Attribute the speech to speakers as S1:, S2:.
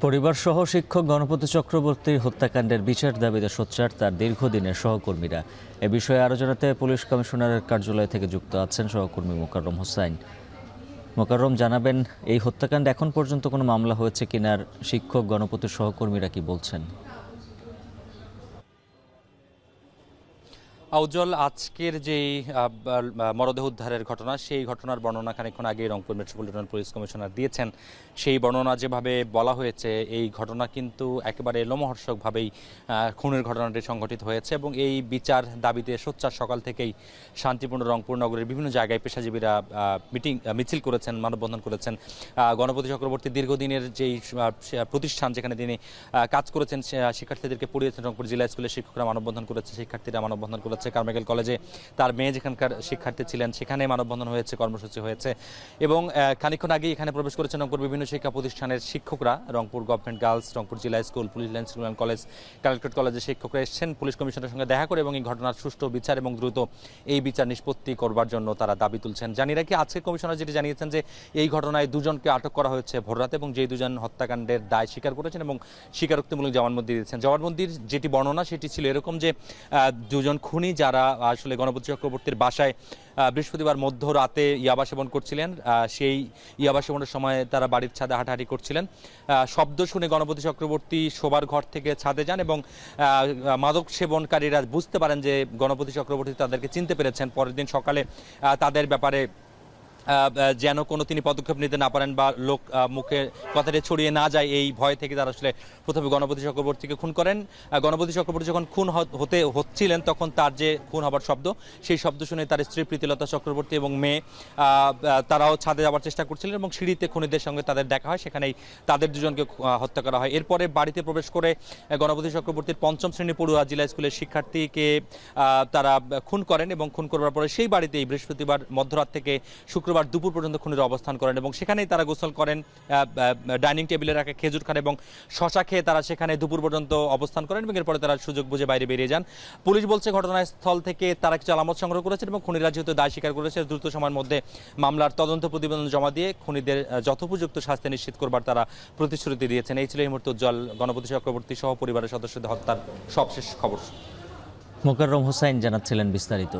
S1: পরিবারসহ শিক্ষক গণপতি চক্রবর্তীর হত্যাকাণ্ডের বিচার দাবিতে সোচ্চার তার দীর্ঘদিনের সহকর্মীরা। এ বিষয়ে আরও জানাতে পুলিশ কমিশনারের কার্যালয় থেকে যুক্ত আছেন সহকর্মী মোকাররম হোসাইন। মোকাররম, জানাবেন এই হত্যাকাণ্ডে এখন পর্যন্ত কোনো মামলা হয়েছে কিনা, আর শিক্ষক গণপতির সহকর্মীরা কি বলছেন?
S2: উজ্জ্বল, আজকের যেই মরদেহ উদ্ধারের ঘটনা, সেই ঘটনার বর্ণনা খানিকক্ষণ আগে রংপুর মেট্রোপলিটন পুলিশ কমিশনার দিয়েছেন। সেই বর্ণনা যেভাবে বলা হয়েছে, এই ঘটনা কিন্তু একেবারে লোমহর্ষকভাবেই খুনের ঘটনাটি সংঘটিত হয়েছে এবং এই বিচার দাবিতে সোচ্চার সকাল থেকেই শান্তিপূর্ণ রংপুর নগরের বিভিন্ন জায়গায় পেশাজীবীরা মিছিল করেছেন, মানববন্ধন করেছেন। গণপতি চক্রবর্তী দীর্ঘদিনের যেই প্রতিষ্ঠান যেখানে তিনি কাজ করেছেন, শিক্ষার্থীদেরকে পড়িয়েছেন, রংপুর জেলা স্কুলের শিক্ষকরা মানববন্ধন করেছে, শিক্ষার্থীরা মানববন্ধন করেছে। কারমাইকেল কলেজে তার মেয়ে যেখানকার শিক্ষার্থী ছিলেন, সেখানে মানববন্ধন হয়েছে, কর্মসূচি হয়েছে এবং খানিকক্ষণ আগে এখানে প্রবেশ করেছেন রংপুর বিভিন্ন শিক্ষা প্রতিষ্ঠানের শিক্ষকরা। রংপুর গভর্নমেন্ট গার্লস, রংপুর জেলা school, police line school and college, collectorate কলেজের শিক্ষকরা এসেছেন পুলিশ কমিশনের সঙ্গে দেখা করে এবং এই ঘটনার সুষ্ঠু বিচার এবং দ্রুত এই বিচার নিষ্পত্তি করবার জন্য তারা দাবি তুলছেন। জানি রাখি, আজকে কমিশনার যেটি জানিয়েছেন যে এই ঘটনায় দুজনকে আটক করা হয়েছে ভোররাতে এবং যেই দুজন হত্যাকাণ্ডের দায় স্বীকার করেছেন এবং স্বীকারোক্তিমূলক জবানবন্দি দিয়েছেন। জবানবন্দির যেটি বর্ণনা সেটি ছিল এরকম যে দুজন খুনি যারা আসলে গণপতি চক্রবর্তীর বাসায় বৃহস্পতিবার মধ্যরাতে ইয়াবা সেবন করছিলেন, সেই ইয়াবা সেবনের সময় তারা বাড়ির ছাদে হাঁটাহাঁটি করছিলেন। শব্দ শুনে গণপতি চক্রবর্তী শোবার ঘর থেকে ছাদে যান এবং মাদক সেবনকারীরা বুঝতে পারেন যে গণপতি চক্রবর্তী তাদেরকে চিনতে পেরেছেন। পরের দিন সকালে তাদের ব্যাপারে যেন কোনো তিনি পদক্ষেপ নিতে না পারেন বা লোক মুখে কথাটি ছড়িয়ে না যায়, এই ভয় থেকে তারা আসলে প্রথমে গণপতি চক্রবর্তীকে খুন করেন। গণপতি চক্রবর্তী যখন খুন হচ্ছিলেন তখন তার যে খুন হবার শব্দ, সেই শব্দ শুনে তার স্ত্রী প্রীতিলতা চক্রবর্তী এবং মেয়ে তারাও ছাদে যাওয়ার চেষ্টা করছিলেন এবং সিঁড়িতে খুনিদের সঙ্গে তাদের দেখা হয়, সেখানেই তাদের দুজনকে হত্যা করা হয়। এরপরে বাড়িতে প্রবেশ করে গণপতি চক্রবর্তীর পঞ্চম শ্রেণী পড়ুয়া জেলা স্কুলের শিক্ষার্থীকে তারা খুন করেন এবং খুন করবার পরে সেই বাড়িতেই বৃহস্পতিবার মধ্যরাত থেকে শুক্রবার দুপুর পর্যন্ত খুনিরা অবস্থান করেন এবং সেখানেই তারা গোসল করেন, ডাইনিং টেবিলে রাখা খেজুর খান এবং শশা খেয়ে তারা সেখানে দুপুর পর্যন্ত অবস্থান করেন এবং এরপরে তারা সুযোগ বুঝে বাইরে বেরিয়ে যান। পুলিশ বলছে ঘটনাস্থল থেকে তারা কিছু আলামত সংগ্রহ করেছেন এবং খুনিরা যেহেতু দায় স্বীকার করেছে, দ্রুত সময়ের মধ্যে মামলার তদন্ত প্রতিবেদন জমা দিয়ে খুনিদের যথোপযুক্ত শাস্তি নিশ্চিত করবার তারা প্রতিশ্রুতি দিয়েছেন। এই ছিল এই মুহূর্তে উজ্জ্বল গণপতি চক্রবর্তী সহ পরিবারের সদস্যদের হত্যার সবশেষ খবর।
S1: মোকাররম হোসাইন জানাচ্ছিলেন বিস্তারিত।